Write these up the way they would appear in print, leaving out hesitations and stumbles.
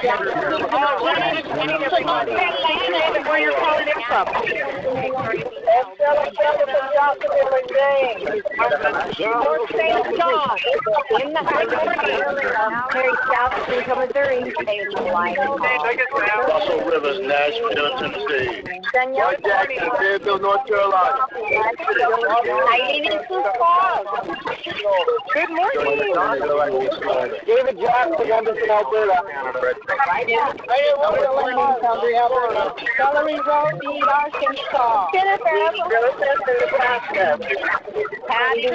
everybody. And where you're calling in from? North St. John. In the Perry South, Central Missouri. Russell Rivers, Nashville, Tennessee. Danielle Jackson, Fayetteville, North Carolina. Eileen in Sioux Falls. Good morning. David Jackson, Anderson, Alberta. Celery Road, Dean, Arkansas. Jennifer, Nebraska. Patty,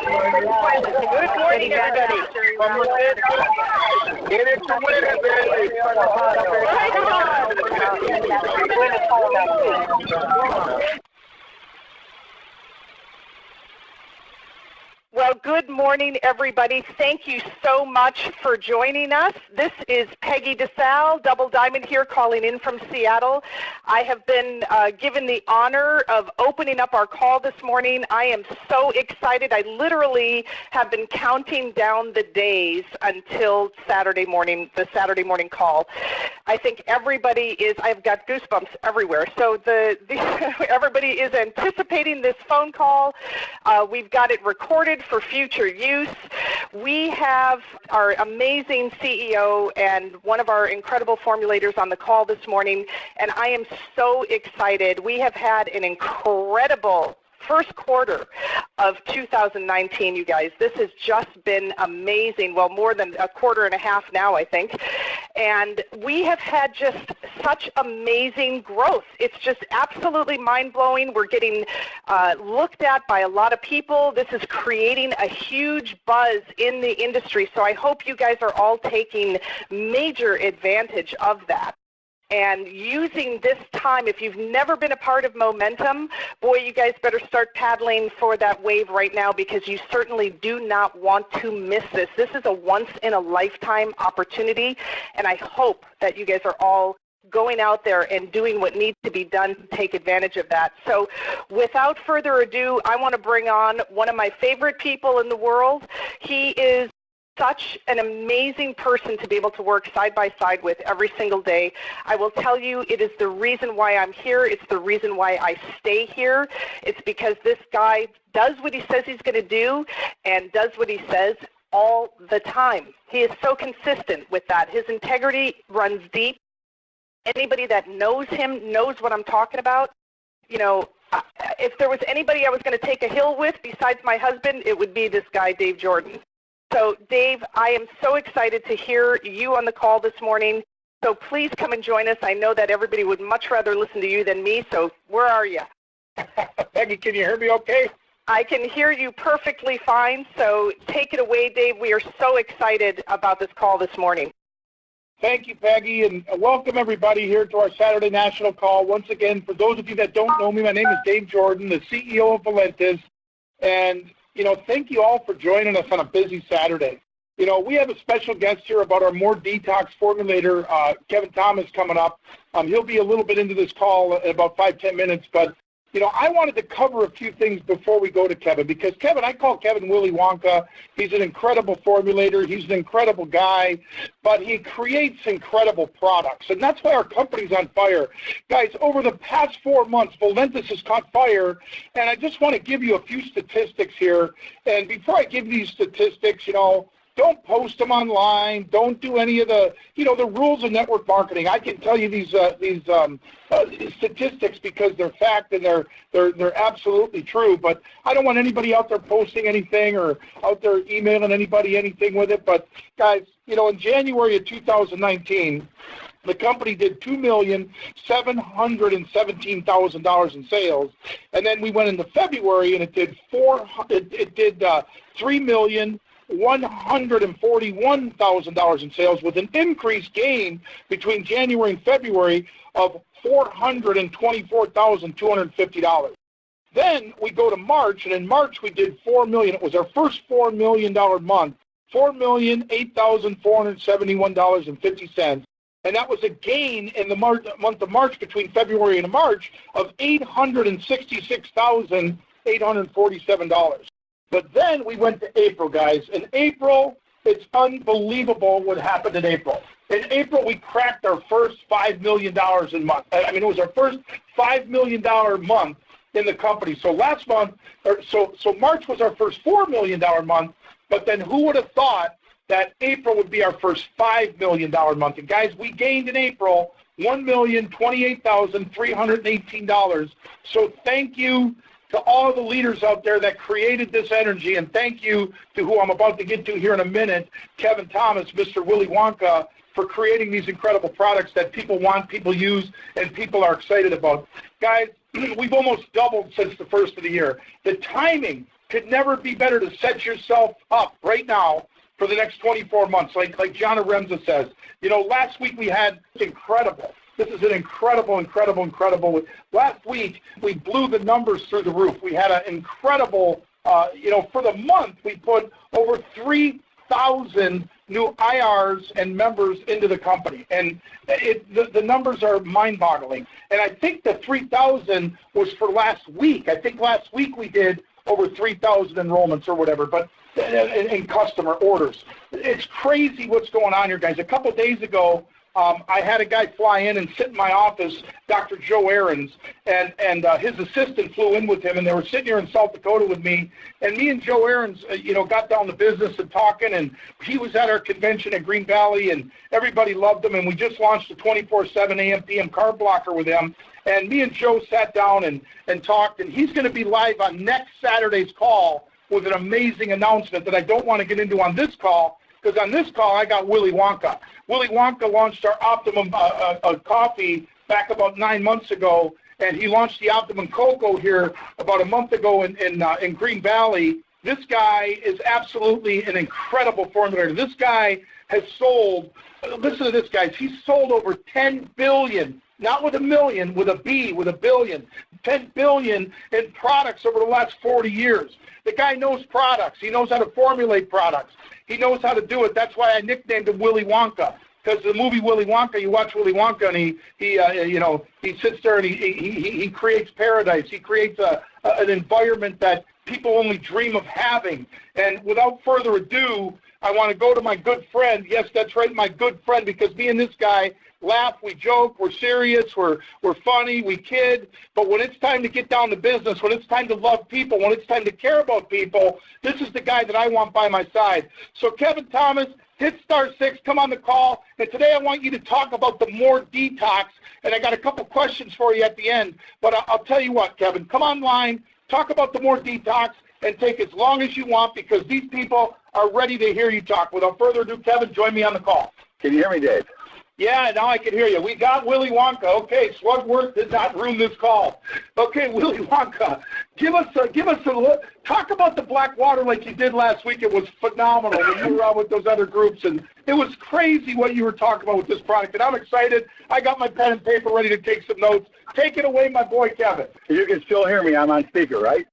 Good morning, everybody. Get it to win it, baby. Well, good morning, everybody. Thank you so much for joining us. This is Peggy DeSalle, Double Diamond here, calling in from Seattle. I have been given the honor of opening up our call this morning. I am so excited. I literally have been counting down the days until Saturday morning, the Saturday morning call. I think everybody is, I've got goosebumps everywhere. So everybody is anticipating this phone call. We've got it recorded for future use. We have our amazing CEO and one of our incredible formulators on the call this morning, and I am so excited. We have had an incredible first quarter of 2019, you guys. This has just been amazing. Well, more than a quarter and a half now, I think. And we have had just such amazing growth. It's just absolutely mind-blowing. We're getting looked at by a lot of people. This is creating a huge buzz in the industry. So I hope you guys are all taking major advantage of that. And using this time, if you've never been a part of Momentum, boy, you guys better start paddling for that wave right now, because you certainly do not want to miss this. This is a once-in-a-lifetime opportunity, and I hope that you guys are all going out there and doing what needs to be done to take advantage of that. So without further ado, I want to bring on one of my favorite people in the world. He is such an amazing person to be able to work side by side with every single day. I will tell you, it is the reason why I'm here. It's the reason why I stay here. It's because this guy does what he says he's going to do and does what he says all the time. He is so consistent with that. His integrity runs deep. Anybody that knows him knows what I'm talking about. You know, if there was anybody I was going to take a hill with besides my husband, it would be this guy, Dave Jordon. So, Dave, I am so excited to hear you on the call this morning. So please come and join us. I know that everybody would much rather listen to you than me, so where are you? Peggy, can you hear me okay? I can hear you perfectly fine, so take it away, Dave. We are so excited about this call this morning. Thank you, Peggy, and welcome everybody here to our Saturday National Call. Once again, for those of you that don't know me, my name is Dave Jordon, the CEO of Valentes, and thank you all for joining us on a busy Saturday. We have a special guest here about our MOREdetox formulator, Kevin Thomas, coming up. He'll be a little bit into this call in about 5-10 minutes, but I wanted to cover a few things before we go to Kevin, because Kevin, I call Kevin Willy Wonka. He's an incredible formulator. He's an incredible guy, but he creates incredible products, and that's why our company's on fire. Guys, over the past 4 months, Valentes has caught fire, and I just want to give you a few statistics here. And before I give these statistics, don't post them online. Don't do any of the, the rules of network marketing. I can tell you these statistics because they're fact and they're absolutely true. But I don't want anybody out there posting anything or out there emailing anybody anything with it. But guys, in January of 2019, the company did $2,717,000 in sales, and then we went into February and it did $3,141,000 in sales, with an increased gain between January and February of $424,250. Then we go to March, and in March we did $4 million. It was our first $4 million month, $4,008,471.50. And that was a gain in the month of March, between February and March, of $866,847. But then we went to April, guys. In April, it's unbelievable what happened in April. In April, we cracked our first $5 million in month. I mean, it was our first $5 million month in the company. So last month, so March was our first $4 million month, but then who would have thought that April would be our first $5 million month? And guys, we gained in April $1,028,318. So thank you to all the leaders out there that created this energy, and thank you to who I'm about to get to here in a minute, Kevin Thomas, Mr. Willy Wonka, for creating these incredible products that people want, people use, and people are excited about. Guys, we've almost doubled since the first of the year. The timing could never be better to set yourself up right now for the next 24 months, like John Aremza says. You know, last week we had incredible. This is an incredible. Last week, we blew the numbers through the roof. We had an incredible, for the month, we put over 3,000 new IRs and members into the company. And the numbers are mind-boggling. And I think the 3,000 was for last week. I think last week we did over 3,000 enrollments or whatever, but in customer orders. It's crazy what's going on here, guys. A couple days ago, I had a guy fly in and sit in my office, Dr. Joe Ahrens, and his assistant flew in with him, and they were sitting here in South Dakota with me. And me and Joe Ahrens, got down to business and talking, and he was at our convention in Green Valley, and everybody loved him, and we just launched a 24/7 AM PM carb blocker with him. And me and Joe sat down and talked, and he's going to be live on next Saturday's call with an amazing announcement that I don't want to get into on this call, because on this call I got Willy Wonka. Willy Wonka launched our Optimum coffee back about 9 months ago, and he launched the Optimum Cocoa here about a month ago in Green Valley. This guy is absolutely an incredible formulator. This guy has sold, listen to this, guys, he's sold over 10 billion, not with a million, with a B, with a billion, 10 billion in products over the last 40 years. The guy knows products. He knows how to formulate products. He knows how to do it. That's why I nicknamed him Willy Wonka, because the movie Willy Wonka, you watch Willy Wonka, and he sits there and he creates paradise. He creates an environment that people only dream of having. And without further ado, I want to go to my good friend. Yes, that's right, my good friend, because me and this guy laugh, we joke, we're serious, we're funny, we kid, but when it's time to get down to business, when it's time to love people, when it's time to care about people, this is the guy that I want by my side. So Kevin Thomas, hit *6, come on the call, and today I want you to talk about the MOREdetox, and I got a couple questions for you at the end, but I'll tell you what, Kevin, come online, talk about the MOREdetox, and take as long as you want, because these people are ready to hear you talk. Without further ado, Kevin, join me on the call. Can you hear me, Dave? Yeah, now I can hear you. We got Willy Wonka. Okay, Slugworth did not ruin this call. Okay, Willy Wonka, give us a look. Talk about the black water like you did last week. It was phenomenal when you were out with those other groups, and it was crazy what you were talking about with this product, and I'm excited. I got my pen and paper ready to take some notes. Take it away, my boy, Kevin. You can still hear me. I'm on speaker, right?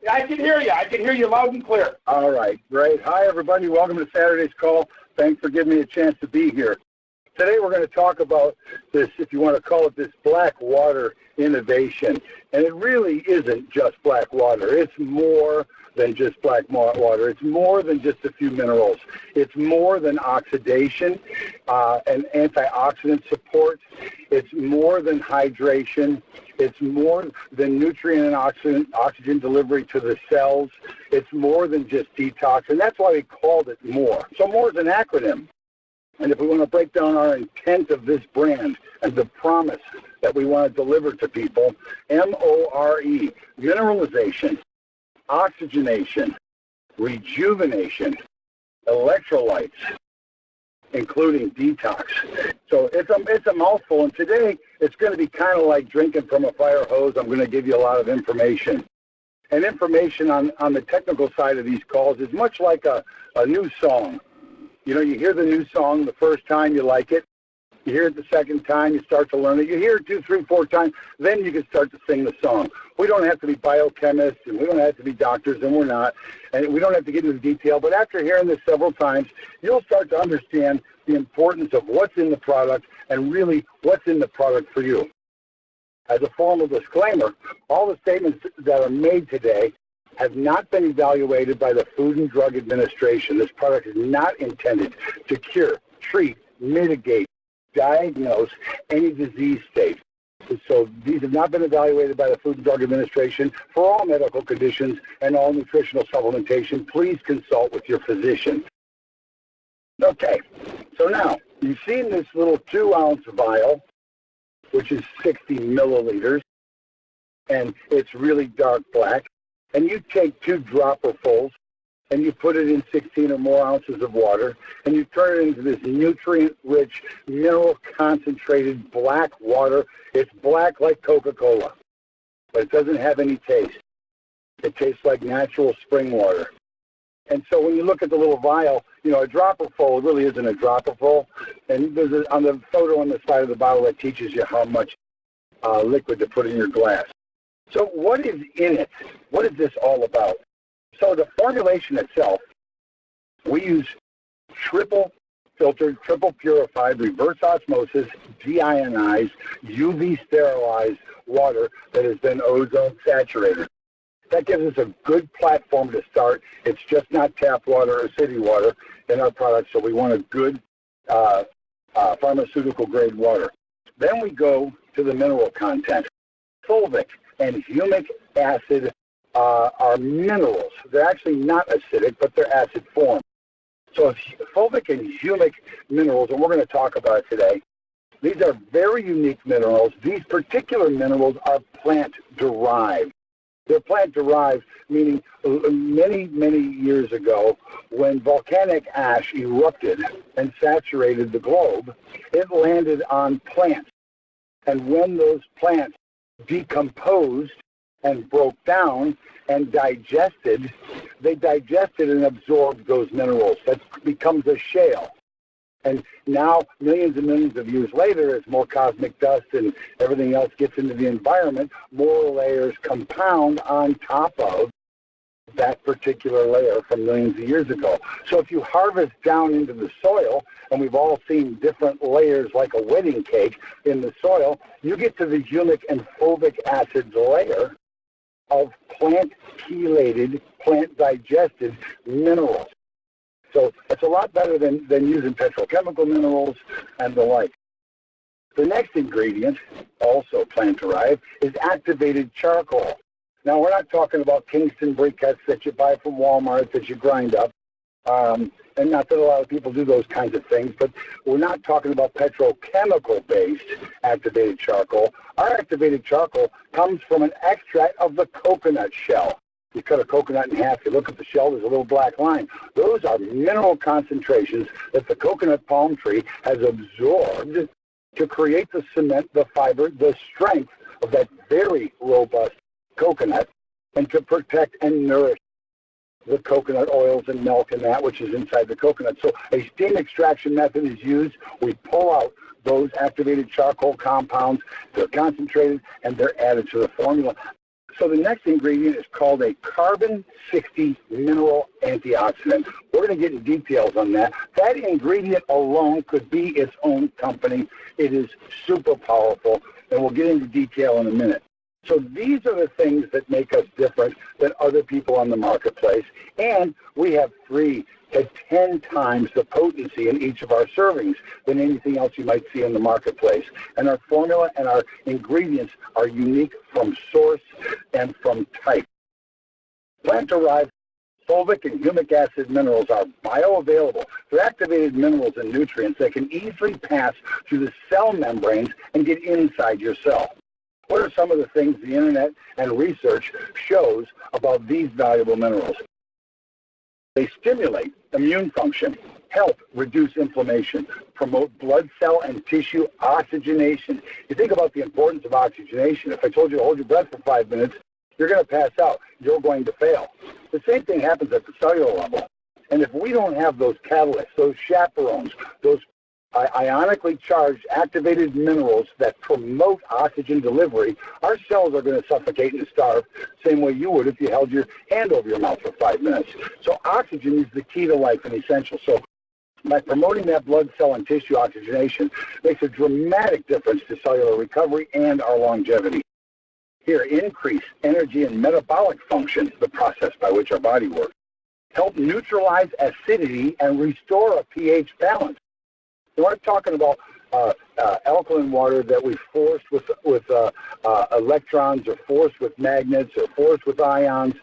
I can hear you. I can hear you loud and clear. All right, great. Hi, everybody. Welcome to Saturday's call. Thanks for giving me a chance to be here. Today we're going to talk about this, if you want to call it this, black water innovation. And it really isn't just black water. It's more than just black water. It's more than just a few minerals. It's more than oxidation and antioxidant support. It's more than hydration. It's more than nutrient and oxygen delivery to the cells. It's more than just detox, and that's why we called it MORE. So MORE is an acronym. And if we want to break down our intent of this brand and the promise that we want to deliver to people, MORE, mineralization, oxygenation, rejuvenation, electrolytes, including detox. So it's a mouthful, and today it's going to be kind of like drinking from a fire hose. I'm going to give you a lot of information. And information on the technical side of these calls is much like a new song. You know, you hear the new song the first time, you like it. You hear it the second time, you start to learn it. You hear it 2, 3, 4 times, then you can start to sing the song. We don't have to be biochemists, and we don't have to be doctors, and we're not. And we don't have to get into detail. But after hearing this several times, you'll start to understand the importance of what's in the product and really what's in the product for you. As a formal disclaimer, all the statements that are made today have not been evaluated by the Food and Drug Administration. This product is not intended to cure, treat, mitigate, diagnose any disease state. So these have not been evaluated by the Food and Drug Administration. For all medical conditions and all nutritional supplementation, please consult with your physician. Okay, so now you've seen this little 2-ounce vial, which is 60 milliliters, and it's really dark black. And you take 2 dropperfuls and you put it in 16 or more ounces of water, and you turn it into this nutrient-rich, mineral-concentrated black water. It's black like Coca-Cola, but it doesn't have any taste. It tastes like natural spring water. And so when you look at the little vial, you know, a dropperful really isn't a dropperful. And there's on the photo on the side of the bottle that teaches you how much liquid to put in your glass. So what is in it? What is this all about? So the formulation itself, we use triple filtered, triple purified, reverse osmosis, deionized, UV sterilized water that has been ozone saturated. That gives us a good platform to start. It's just not tap water or city water in our product, so we want a good pharmaceutical grade water. Then we go to the mineral content. Fulvic and humic acid are minerals. They're actually not acidic, but they're acid form. So fulvic and humic minerals, and we're going to talk about it today, these are very unique minerals. These particular minerals are plant-derived. They're plant-derived, meaning many, many years ago, when volcanic ash erupted and saturated the globe, it landed on plants. And when those plants decomposed and broke down and digested, they digested and absorbed those minerals. That becomes a shale. And now, millions and millions of years later, as more cosmic dust and everything else gets into the environment, more layers compound on top of that particular layer from millions of years ago. So if you harvest down into the soil, and we've all seen different layers like a wedding cake in the soil, you get to the humic and fulvic acids layer of plant-chelated, plant-digested minerals. So it's a lot better than using petrochemical minerals and the like. The next ingredient, also plant-derived, is activated charcoal. Now, we're not talking about Kingston briquettes that you buy from Walmart that you grind up, and not that a lot of people do those kinds of things, but we're not talking about petrochemical-based activated charcoal. Our activated charcoal comes from an extract of the coconut shell. You cut a coconut in half, you look at the shell, there's a little black line. Those are mineral concentrations that the coconut palm tree has absorbed to create the cement, the fiber, the strength of that very robust coconut, and to protect and nourish the coconut oils and milk and that which is inside the coconut. So a steam extraction method is used. We pull out those activated charcoal compounds. They're concentrated, and they're added to the formula. So the next ingredient is called a carbon-60 mineral antioxidant. We're going to get into details on that. That ingredient alone could be its own company. It is super powerful, and we'll get into detail in a minute. So these are the things that make us different than other people on the marketplace, and we have 3 to 10 times the potency in each of our servings than anything else you might see in the marketplace. And our formula and our ingredients are unique from source and from type. Plant-derived fulvic and humic acid minerals are bioavailable. They're activated minerals and nutrients that can easily pass through the cell membranes and get inside your cell. What are some of the things the internet and research shows about these valuable minerals? They stimulate immune function, help reduce inflammation, promote blood cell and tissue oxygenation. You think about the importance of oxygenation. If I told you to hold your breath for 5 minutes, you're going to pass out. You're going to fail. The same thing happens at the cellular level. And if we don't have those catalysts, those chaperones, those ionically charged activated minerals that promote oxygen delivery, our cells are going to suffocate and starve, same way you would if you held your hand over your mouth for 5 minutes. So oxygen is the key to life and essential. So by promoting that blood cell and tissue oxygenation makes a dramatic difference to cellular recovery and our longevity. Here, increase energy and metabolic function, the process by which our body works. Help neutralize acidity and restore a pH balance. So we're talking about alkaline water that we forced with electrons, or forced with magnets, or forced with ions,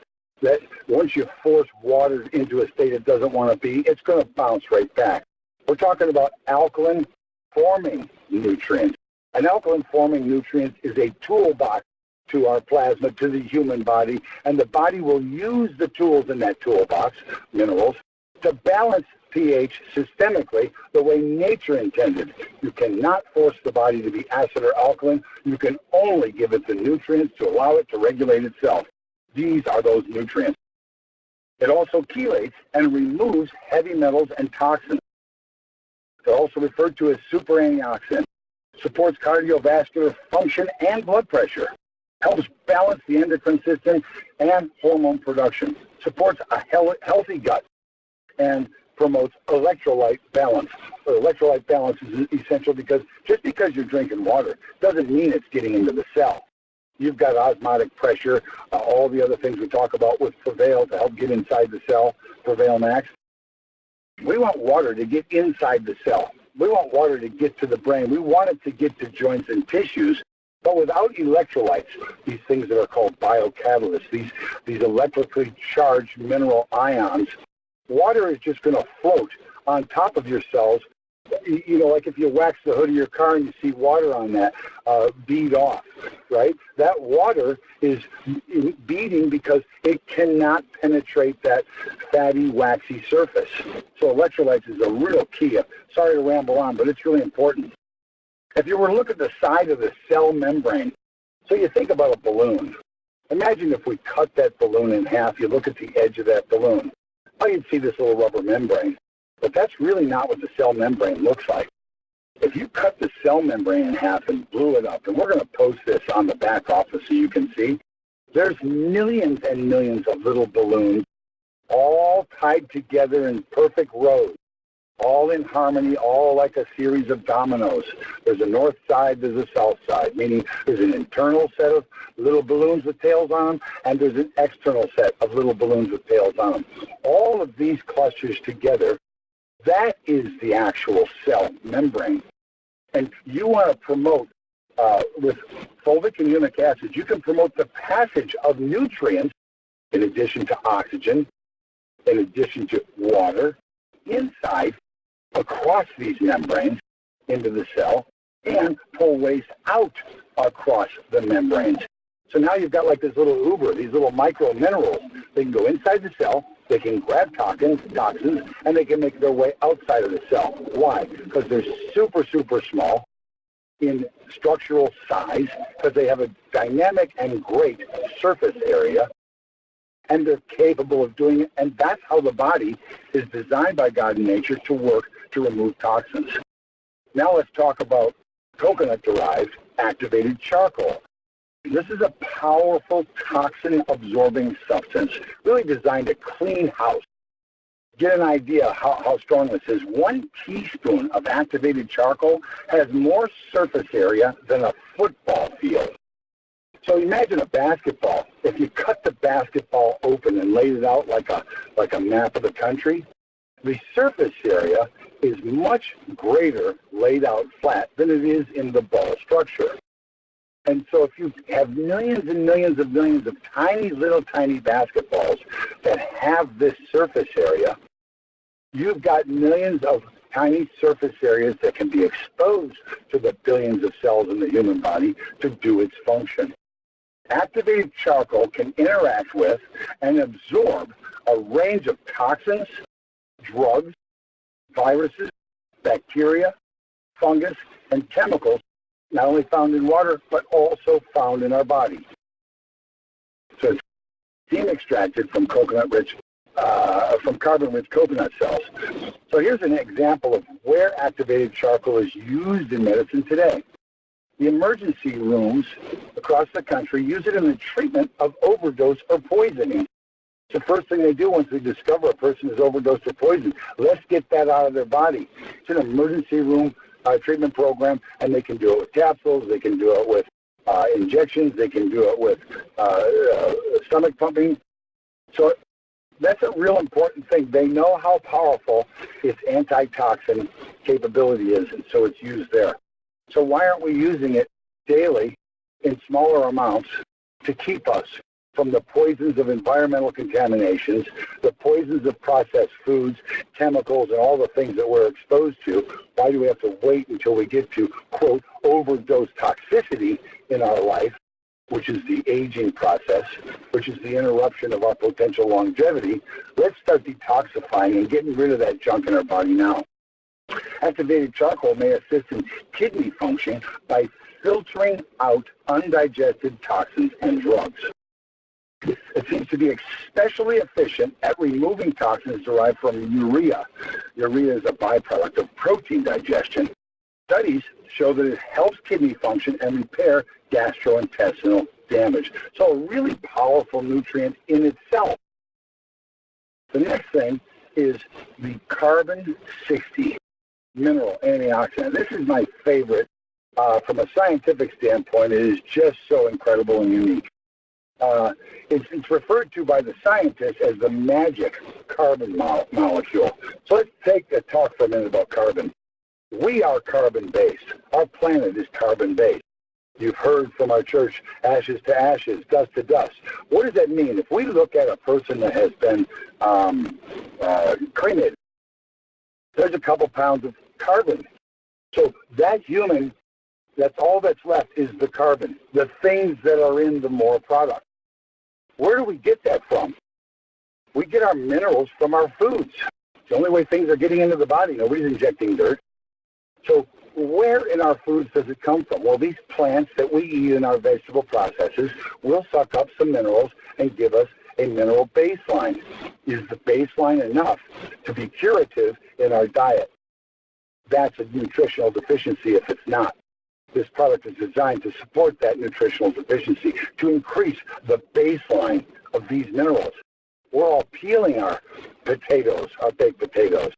that once you force water into a state it doesn't want to be, it's going to bounce right back. We're talking about alkaline-forming nutrients. An alkaline-forming nutrient is a toolbox to our plasma, to the human body, and the body will use the tools in that toolbox, minerals, to balance pH systemically the way nature intended. You cannot force the body to be acid or alkaline. You can only give it the nutrients to allow it to regulate itself. These are those nutrients. It also chelates and removes heavy metals and toxins. They're also referred to as super antioxidant. Supports cardiovascular function and blood pressure. Helps balance the endocrine system and hormone production. Supports a healthy gut and promotes electrolyte balance. So electrolyte balance is essential because just because you're drinking water doesn't mean it's getting into the cell. You've got osmotic pressure, all the other things we talk about with Prevail to help get inside the cell, Prevail Max. We want water to get inside the cell. We want water to get to the brain. We want it to get to joints and tissues. But without electrolytes, these things that are called biocatalysts, these electrically charged mineral ions, water is just going to float on top of your cells. You know, like if you wax the hood of your car and you see water on that, bead off, right? That water is beading because it cannot penetrate that fatty, waxy surface. So electrolytes is a real key. Sorry to ramble on, but it's really important. If you were to look at the side of the cell membrane, so you think about a balloon. Imagine if we cut that balloon in half, you look at the edge of that balloon. Oh, you'd see this little rubber membrane. But that's really not what the cell membrane looks like. If you cut the cell membrane in half and blew it up, and we're going to post this on the back office so you can see, there's millions and millions of little balloons all tied together in perfect rows, all in harmony, all like a series of dominoes. There's a north side, there's a south side, meaning there's an internal set of little balloons with tails on them, and there's an external set of little balloons with tails on them. All of these clusters together, that is the actual cell membrane. And you want to promote, with fulvic and humic acids, you can promote the passage of nutrients in addition to oxygen, in addition to water, inside, across these membranes into the cell, and pull waste out across the membranes. So now you've got like this little Uber, these little micro minerals. They can go inside the cell, they can grab toxins, and they can make their way outside of the cell. Why? Because they're super, super small in structural size, because they have a dynamic and great surface area, and they're capable of doing it. And that's how the body is designed by God in nature to work to remove toxins. Now let's talk about coconut-derived activated charcoal. This is a powerful toxin-absorbing substance, really designed to clean house. Get an idea how strong this is. 1 teaspoon of activated charcoal has more surface area than a football field. So imagine a basketball. If you cut the basketball open and laid it out like a map of the country, the surface area is much greater laid out flat than it is in the ball structure. And so if you have millions and millions of tiny basketballs that have this surface area, you've got millions of tiny surface areas that can be exposed to the billions of cells in the human body to do its function. Activated charcoal can interact with and absorb a range of toxins, drugs, viruses, bacteria, fungus, and chemicals, not only found in water, but also found in our body. So it's steam extracted from carbon-rich coconut cells. So here's an example of where activated charcoal is used in medicine today. The emergency rooms across the country use it in the treatment of overdose or poisoning. It's the first thing they do once they discover a person is overdosed or poisoned. Let's get that out of their body. It's an emergency room treatment program, and they can do it with capsules, they can do it with injections. They can do it with stomach pumping. So that's a real important thing. They know how powerful its antitoxin capability is, and so it's used there. So why aren't we using it daily in smaller amounts to keep us from the poisons of environmental contaminations, the poisons of processed foods, chemicals, and all the things that we're exposed to? Why do we have to wait until we get to, quote, overdose toxicity in our life, which is the aging process, which is the interruption of our potential longevity? Let's start detoxifying and getting rid of that junk in our body now. Activated charcoal may assist in kidney function by filtering out undigested toxins and drugs. It seems to be especially efficient at removing toxins derived from urea. Urea is a byproduct of protein digestion. Studies show that it helps kidney function and repair gastrointestinal damage. So a really powerful nutrient in itself. The next thing is the carbon-60 mineral antioxidant. This is my favorite. From a scientific standpoint, it is just so incredible and unique. It's referred to by the scientists as the magic carbon molecule. So let's take a talk for a minute about carbon. We are carbon-based. Our planet is carbon-based. You've heard from our church, ashes to ashes, dust to dust. What does that mean? If we look at a person that has been cremated, there's a couple pounds of carbon. So that human, that's all that's left is the carbon, the things that are in the more product. Where do we get that from? We get our minerals from our foods. It's the only way things are getting into the body. Nobody's injecting dirt. So where in our foods does it come from? Well, these plants that we eat in our vegetable processes will suck up some minerals and give us a mineral baseline. Is the baseline enough to be curative in our diet? That's a nutritional deficiency if it's not. This product is designed to support that nutritional deficiency, to increase the baseline of these minerals. We're all peeling our potatoes, our baked potatoes.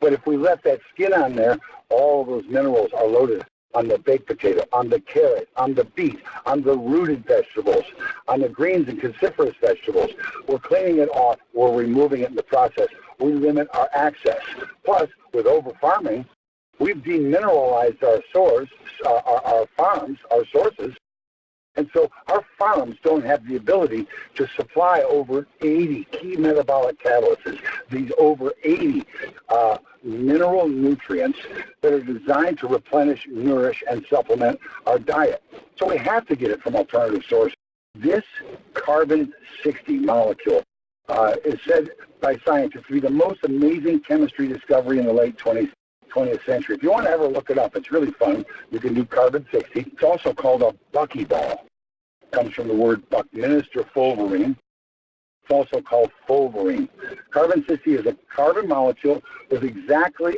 But if we left that skin on there, all of those minerals are loaded on the baked potato, on the carrot, on the beet, on the rooted vegetables, on the greens and cruciferous vegetables. We're cleaning it off. We're removing it in the process. We limit our access. Plus, with over-farming, we've demineralized our our farms, our sources, and so our farms don't have the ability to supply over 80 key metabolic catalysts, these over 80 mineral nutrients that are designed to replenish, nourish, and supplement our diet. So we have to get it from alternative sources. This carbon-60 molecule is said by scientists to be the most amazing chemistry discovery in the late 20th century. If you want to ever look it up, it's really fun. You can do carbon-60. It's also called a buckyball. It comes from the word Buckminster fullerene. It's also called fullerene. Carbon-60 is a carbon molecule with exactly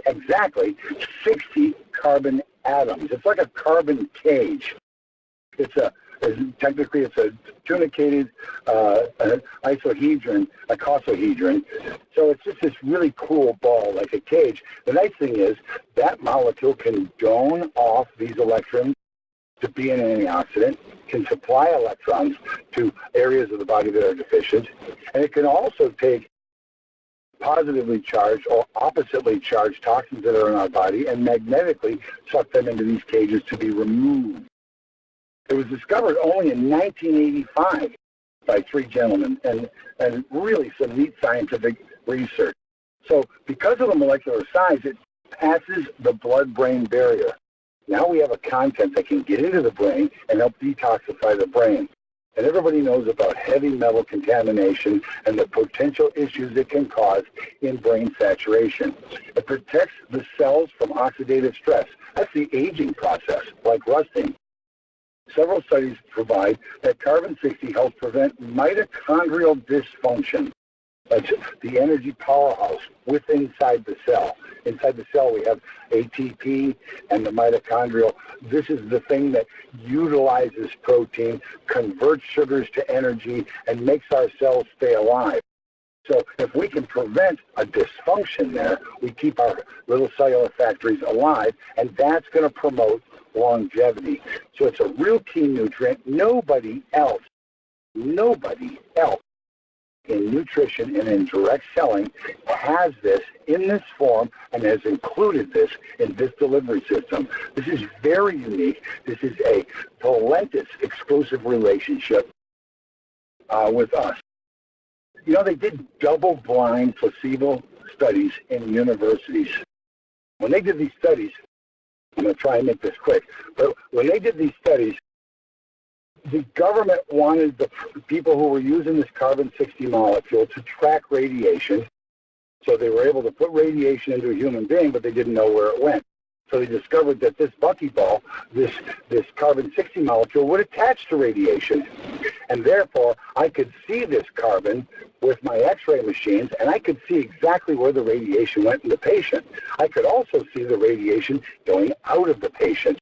60 carbon atoms. It's like a carbon cage. Technically, it's a tunicated isohedron, a icosahedron. So it's just this really cool ball, like a cage. The nice thing is that molecule can dome off these electrons to be an antioxidant, can supply electrons to areas of the body that are deficient, and it can also take positively charged or oppositely charged toxins that are in our body and magnetically suck them into these cages to be removed. It was discovered only in 1985 by three gentlemen, and really some neat scientific research. So because of the molecular size, it passes the blood-brain barrier. Now we have a content that can get into the brain and help detoxify the brain. And everybody knows about heavy metal contamination and the potential issues it can cause in brain saturation. It protects the cells from oxidative stress. That's the aging process, like rusting. Several studies provide that carbon-60 helps prevent mitochondrial dysfunction. That's the energy powerhouse inside the cell. Inside the cell, we have ATP and the mitochondrial. This is the thing that utilizes protein, converts sugars to energy, and makes our cells stay alive. So if we can prevent a dysfunction there, we keep our little cellular factories alive, and that's going to promote longevity. So it's a real key nutrient. Nobody else in nutrition and in direct selling has this in this form and has included this in this delivery system. This is very unique. This is a Valentis exclusive relationship with us. You know, they did double-blind placebo studies in universities. When they did these studies, I'm going to try and make this quick, but when they did these studies, the government wanted the people who were using this carbon-60 molecule to track radiation. So they were able to put radiation into a human being, but they didn't know where it went. So they discovered that this buckyball, this carbon-60 molecule, would attach to radiation. And therefore, I could see this carbon with my X-ray machines, and I could see exactly where the radiation went in the patient. I could also see the radiation going out of the patient,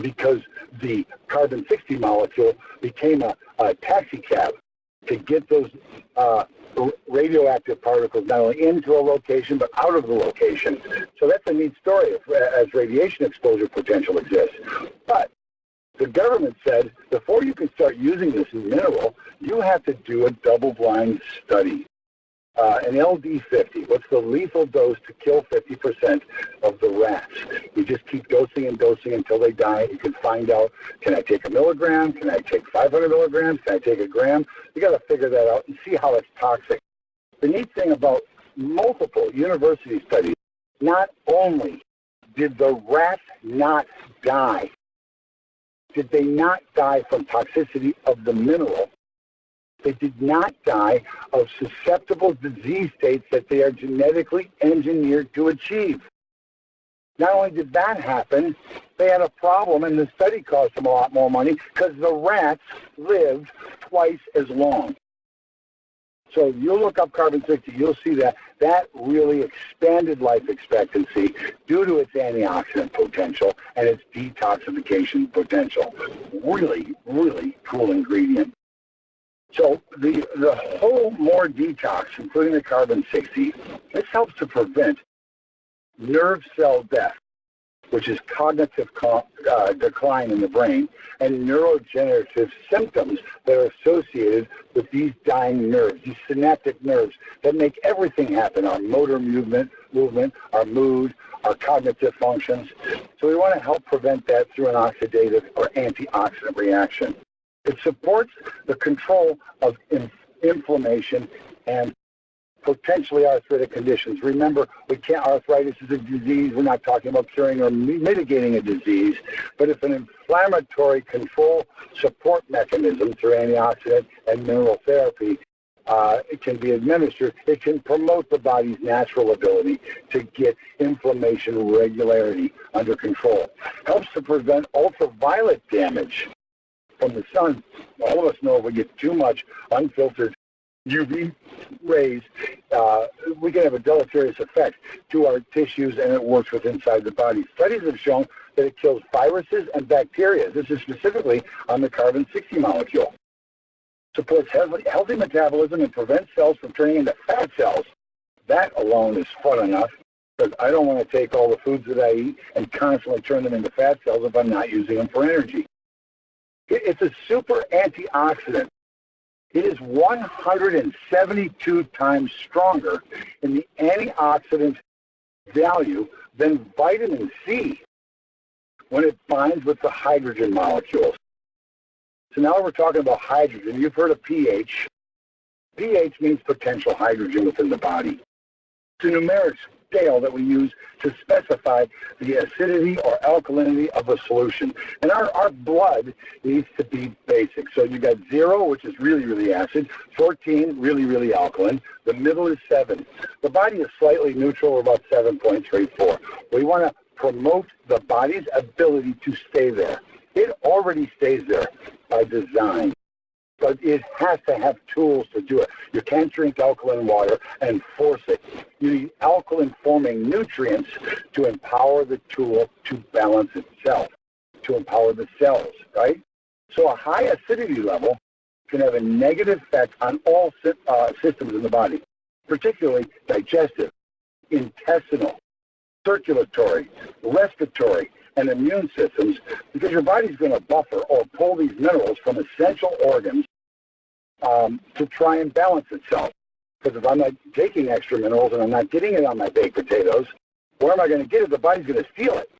because the carbon-60 molecule became a taxi cab to get those radioactive particles not only into a location but out of the location. So that's a neat story as radiation exposure potential exists. But the government said before you can start using this mineral, you have to do a double-blind study. An LD50, what's the lethal dose to kill 50% of the rats? You just keep dosing and dosing until they die. You can find out, can I take a milligram? Can I take 500 milligrams? Can I take a gram? You got to figure that out and see how it's toxic. The neat thing about multiple university studies, not only did the rats not die, did they not die from toxicity of the mineral, they did not die of susceptible disease states that they are genetically engineered to achieve. Not only did that happen, they had a problem, and the study cost them a lot more money because the rats lived twice as long. So you'll look up carbon-60, you'll see that really expanded life expectancy due to its antioxidant potential and its detoxification potential. Really, really cool ingredient. So the whole MOREdetox, including the carbon-60, this helps to prevent nerve cell death, which is cognitive decline in the brain, and neurodegenerative symptoms that are associated with these dying nerves, these synaptic nerves that make everything happen, our motor movement, our mood, our cognitive functions. So we want to help prevent that through an oxidative or antioxidant reaction. It supports the control of inflammation and potentially arthritic conditions. Remember, arthritis is a disease. We're not talking about curing or mitigating a disease, but if an inflammatory control support mechanism through antioxidant and mineral therapy it can be administered, it can promote the body's natural ability to get inflammation regularity under control. Helps to prevent ultraviolet damage from the sun. All of us know if we get too much unfiltered UV rays, we can have a deleterious effect to our tissues, and it works with inside the body. Studies have shown that it kills viruses and bacteria. This is specifically on the carbon-60 molecule. Supports healthy metabolism and prevents cells from turning into fat cells. That alone is fun enough, because I don't want to take all the foods that I eat and constantly turn them into fat cells if I'm not using them for energy. It's a super antioxidant. It is 172 times stronger in the antioxidant value than vitamin C when it binds with the hydrogen molecules. So now we're talking about hydrogen. You've heard of pH. pH means potential hydrogen within the body. It's a numeric scale that we use to specify the acidity or alkalinity of a solution. And our blood needs to be basic. So you got 0, which is really, really acid, 14, really, really alkaline. The middle is 7. The body is slightly neutral, or about 7.34. We want to promote the body's ability to stay there. It already stays there by design, but it has to have tools to do it. You can't drink alkaline water and force it. You need alkaline-forming nutrients to empower the tool to balance itself, to empower the cells, right? So a high acidity level can have a negative effect on all systems in the body. particularly digestive, intestinal, circulatory, respiratory, and immune systems, because your body's going to buffer or pull these minerals from essential organs to try and balance itself. Because if I'm not taking extra minerals and I'm not getting it on my baked potatoes, where am I going to get it? The body's going to steal it.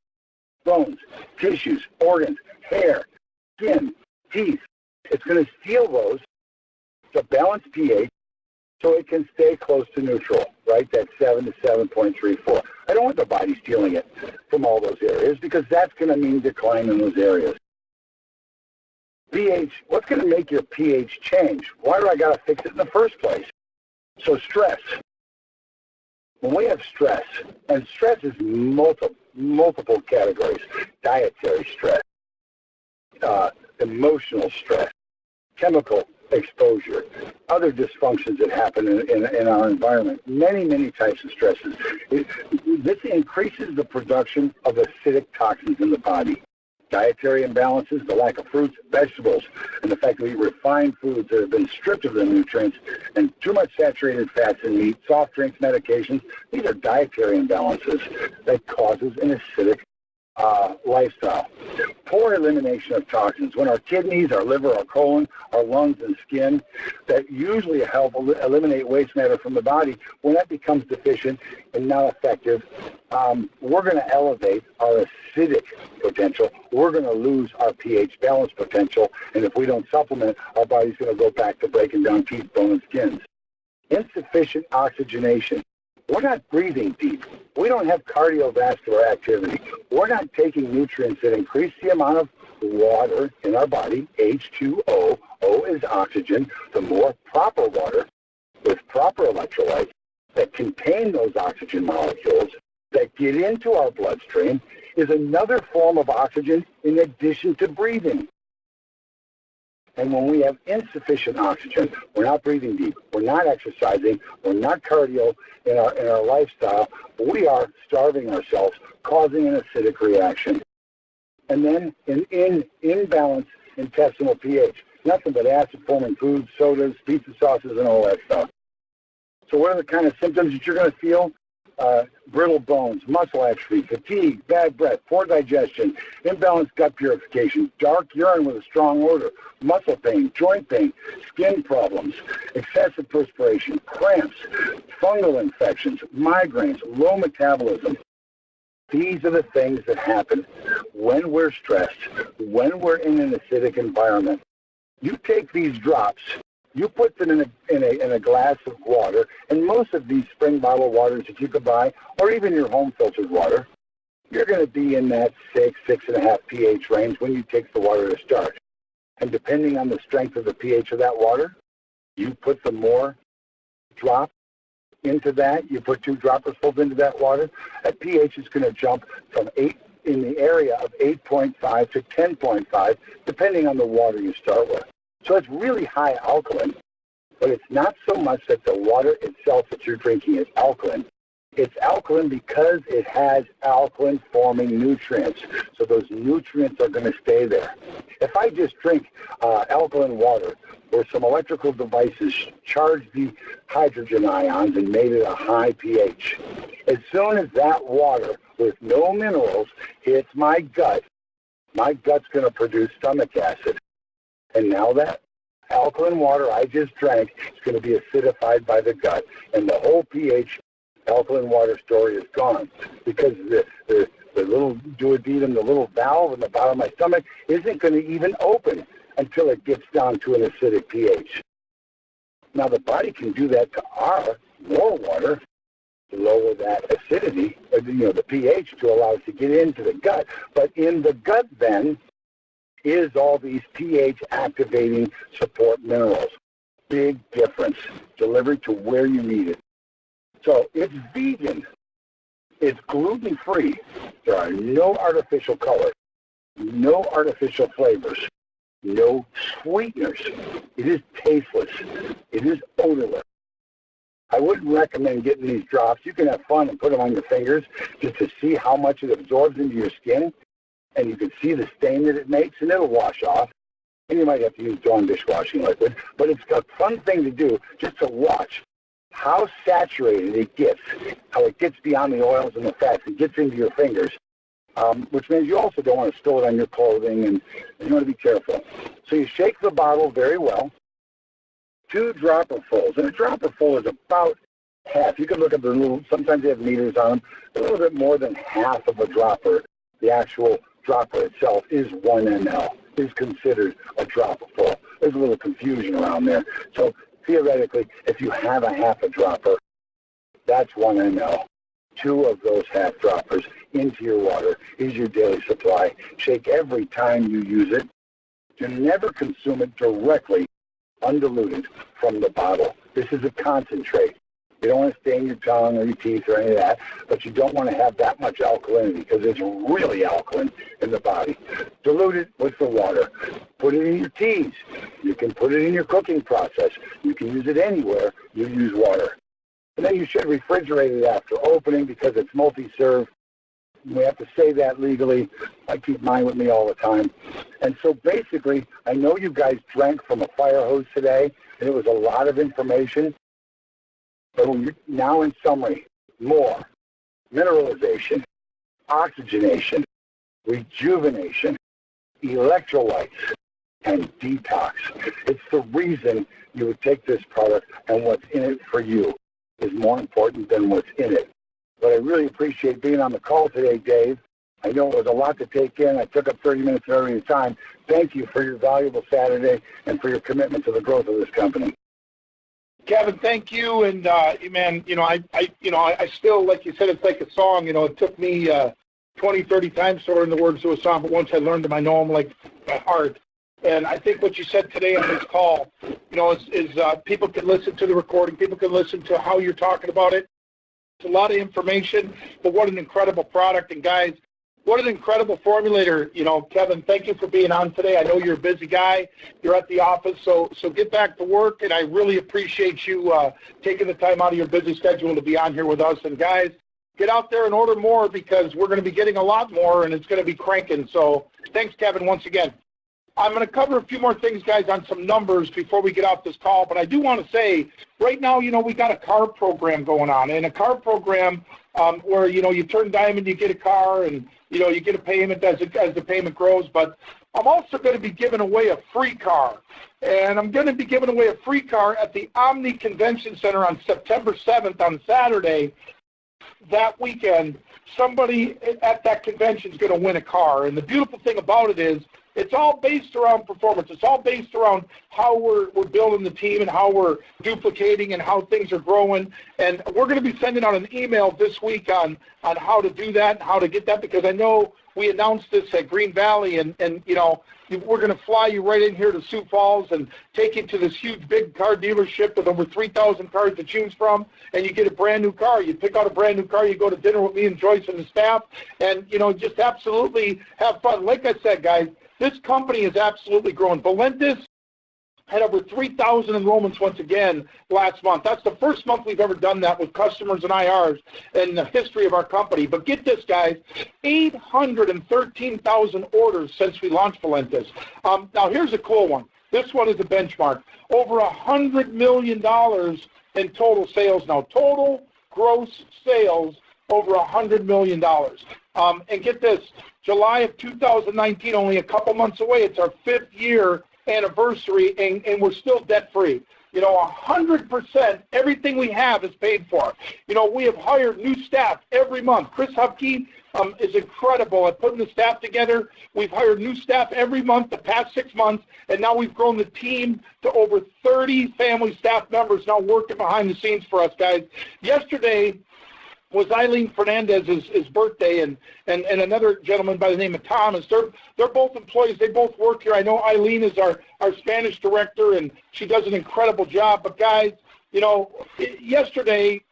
Bones, tissues, organs, hair, skin, teeth. It's going to steal those to balance pH so it can stay close to neutral, right? That's 7 to 7.34. I don't want the body stealing it from all those areas, because that's going to mean decline in those areas. pH, what's going to make your pH change? Why do I got to fix it in the first place? So stress. When we have stress, and stress is multiple categories: dietary stress, emotional stress, chemical exposure, other dysfunctions that happen in our environment, many types of stresses. This increases the production of acidic toxins in the body. Dietary imbalances, the lack of fruits, vegetables, and the fact that we eat refined foods that have been stripped of their nutrients, and too much saturated fats in meat, soft drinks, medications, these are dietary imbalances that causes an acidic lifestyle. Poor elimination of toxins. When our kidneys, our liver, our colon, our lungs, and skin that usually help eliminate waste matter from the body, when that becomes deficient and not effective, we're going to elevate our acidic potential. We're going to lose our pH balance potential, and if we don't supplement, our body's going to go back to breaking down teeth, bone, and skins. Insufficient oxygenation. We're not breathing deep. We don't have cardiovascular activity. We're not taking nutrients that increase the amount of water in our body, H2O. O is oxygen. The more proper water with proper electrolytes that contain those oxygen molecules that get into our bloodstream is another form of oxygen in addition to breathing. And when we have insufficient oxygen, we're not breathing deep, we're not exercising, we're not cardio in our lifestyle, we are starving ourselves, causing an acidic reaction. And then in imbalanced intestinal pH, nothing but acid-forming foods, sodas, pizza sauces, and all that stuff. So what are the kind of symptoms that you're going to feel? Brittle bones, muscle atrophy, fatigue, bad breath, poor digestion, imbalanced gut purification, dark urine with a strong odor, muscle pain, joint pain, skin problems, excessive perspiration, cramps, fungal infections, migraines, low metabolism. These are the things that happen when we're stressed, when we're in an acidic environment. You take these drops, you put them in a glass of water, and most of these spring bottled waters that you could buy, or even your home filtered water, you're going to be in that 6.5 pH range when you take the water to start. And depending on the strength of the pH of that water, you put some more drop into that. You put 2 droppersfuls into that water. That pH is going to jump from 8 in the area of 8.5 to 10.5, depending on the water you start with. So it's really high alkaline, but it's not so much that the water itself that you're drinking is alkaline. It's alkaline because it has alkaline-forming nutrients. So those nutrients are going to stay there. If I just drink alkaline water where some electrical devices charged the hydrogen ions and made it a high pH, as soon as that water with no minerals hits my gut's going to produce stomach acid. And now that alkaline water I just drank is going to be acidified by the gut, and the whole pH alkaline water story is gone, because the little duodenum, the little valve in the bottom of my stomach, isn't going to even open until it gets down to an acidic pH. Now the body can do that to more water to lower that acidity, the pH, to allow it to get into the gut. But in the gut then is all these pH activating support minerals. Big difference, delivered to where you need it. So it's vegan, it's gluten-free, there are no artificial colors, no artificial flavors, no sweeteners. It is tasteless, it is odorless. I wouldn't recommend getting these drops. You can have fun and put them on your fingers just to see how much it absorbs into your skin, and you can see the stain that it makes, and it'll wash off. And you might have to use Dawn dishwashing liquid, but it's a fun thing to do just to watch how saturated it gets, how it gets beyond the oils and the fats. It gets into your fingers, which means you also don't want to spill it on your clothing, and you want to be careful. So you shake the bottle very well, 2 dropperfuls, and a dropperful is about half. You can look at the little, sometimes they have meters on them, a little bit more than half of a dropper. The actual dropper itself is 1 ml, is considered a dropperful. There's a little confusion around there. So theoretically, if you have a half a dropper, that's 1 ml. 2 of those half droppers into your water is your daily supply. Shake every time you use it. You never consume it directly, undiluted from the bottle. This is a concentrate. You don't want to stain your tongue or your teeth or any of that, but you don't want to have that much alkalinity because it's really alkaline in the body. Dilute it with the water. Put it in your teas. You can put it in your cooking process. You can use it anywhere you use water. And then you should refrigerate it after opening because it's multi-serve. We have to say that legally. I keep mine with me all the time. And so basically, I know you guys drank from a fire hose today, and it was a lot of information. But now in summary, more mineralization, oxygenation, rejuvenation, electrolytes, and detox. It's the reason you would take this product, and what's in it for you is more important than what's in it. But I really appreciate being on the call today, Dave. I know it was a lot to take in. I took up 30 minutes of everybody's time. Thank you for your valuable Saturday and for your commitment to the growth of this company. Kevin, thank you. And man, I still, like you said, it's like a song. It took me 20, 30 times to learn the words to a song, but once I learned them, I know them like by heart. And I think what you said today on this call, is people can listen to the recording. People can listen to how you're talking about it. It's a lot of information, but what an incredible product. And guys, what an incredible formulator. Kevin, thank you for being on today. I know you're a busy guy. You're at the office, so get back to work. And I really appreciate you taking the time out of your busy schedule to be on here with us. And guys, get out there and order more because we're going to be getting a lot more, and it's going to be cranking. So thanks, Kevin, once again. I'm going to cover a few more things, guys, on some numbers before we get off this call. But I do want to say, right now, we got a car program going on. And a car program where, you turn diamond, you get a car, and, you get a payment as the payment grows. But I'm also going to be giving away a free car. And I'm going to be giving away a free car at the Omni Convention Center on September 7th on Saturday. That weekend, somebody at that convention is going to win a car. And the beautiful thing about it is, it's all based around performance. It's all based around how we're building the team and how we're duplicating and how things are growing. And we're going to be sending out an email this week on how to do that and how to get that, because I know we announced this at Green Valley, and we're going to fly you right in here to Sioux Falls and take you to this huge big car dealership with over 3,000 cars to choose from, and you get a brand new car. You pick out a brand new car, you go to dinner with me and Joyce and the staff, and just absolutely have fun. Like I said, guys, this company is absolutely growing. Valentis had over 3,000 enrollments once again last month. That's the first month we've ever done that with customers and IRs in the history of our company. But get this, guys, 813,000 orders since we launched Valentis. Now, here's a cool one. This one is a benchmark. Over $100 million in total sales now. Total gross sales over $100 million. And get this, July of 2019, only a couple months away. It's our 5th year anniversary, and we're still debt-free. 100%, everything we have is paid for. We have hired new staff every month. Chris Hupke is incredible at putting the staff together. We've hired new staff every month the past 6 months, and now we've grown the team to over 30 family staff members now working behind the scenes for us, guys. Yesterday was Eileen Fernandez's birthday, and another gentleman by the name of Thomas. They're both employees. They both work here. I know Eileen is our Spanish director, and she does an incredible job. But, guys, yesterday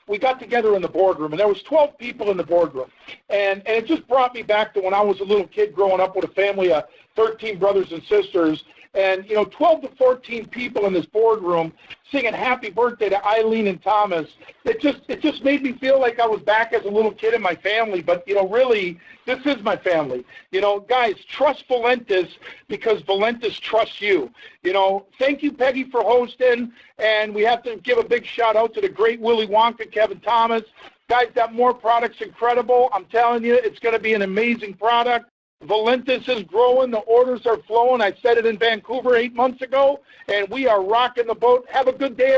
we got together in the boardroom, and there was 12 people in the boardroom. And it just brought me back to when I was a little kid growing up with a family of 13 brothers and sisters. And, 12 to 14 people in this boardroom singing happy birthday to Eileen and Thomas. it just made me feel like I was back as a little kid in my family. But, you know, really, this is my family. You know, guys, trust Valentis because Valentis trusts you. You know, thank you, Peggy, for hosting. And we have to give a big shout out to the great Willy Wonka, Kevin Thomas. Guys, that More Product's incredible. I'm telling you, it's going to be an amazing product. Valentis is growing. The orders are flowing. I said it in Vancouver 8 months ago, and we are rocking the boat. Have a good day.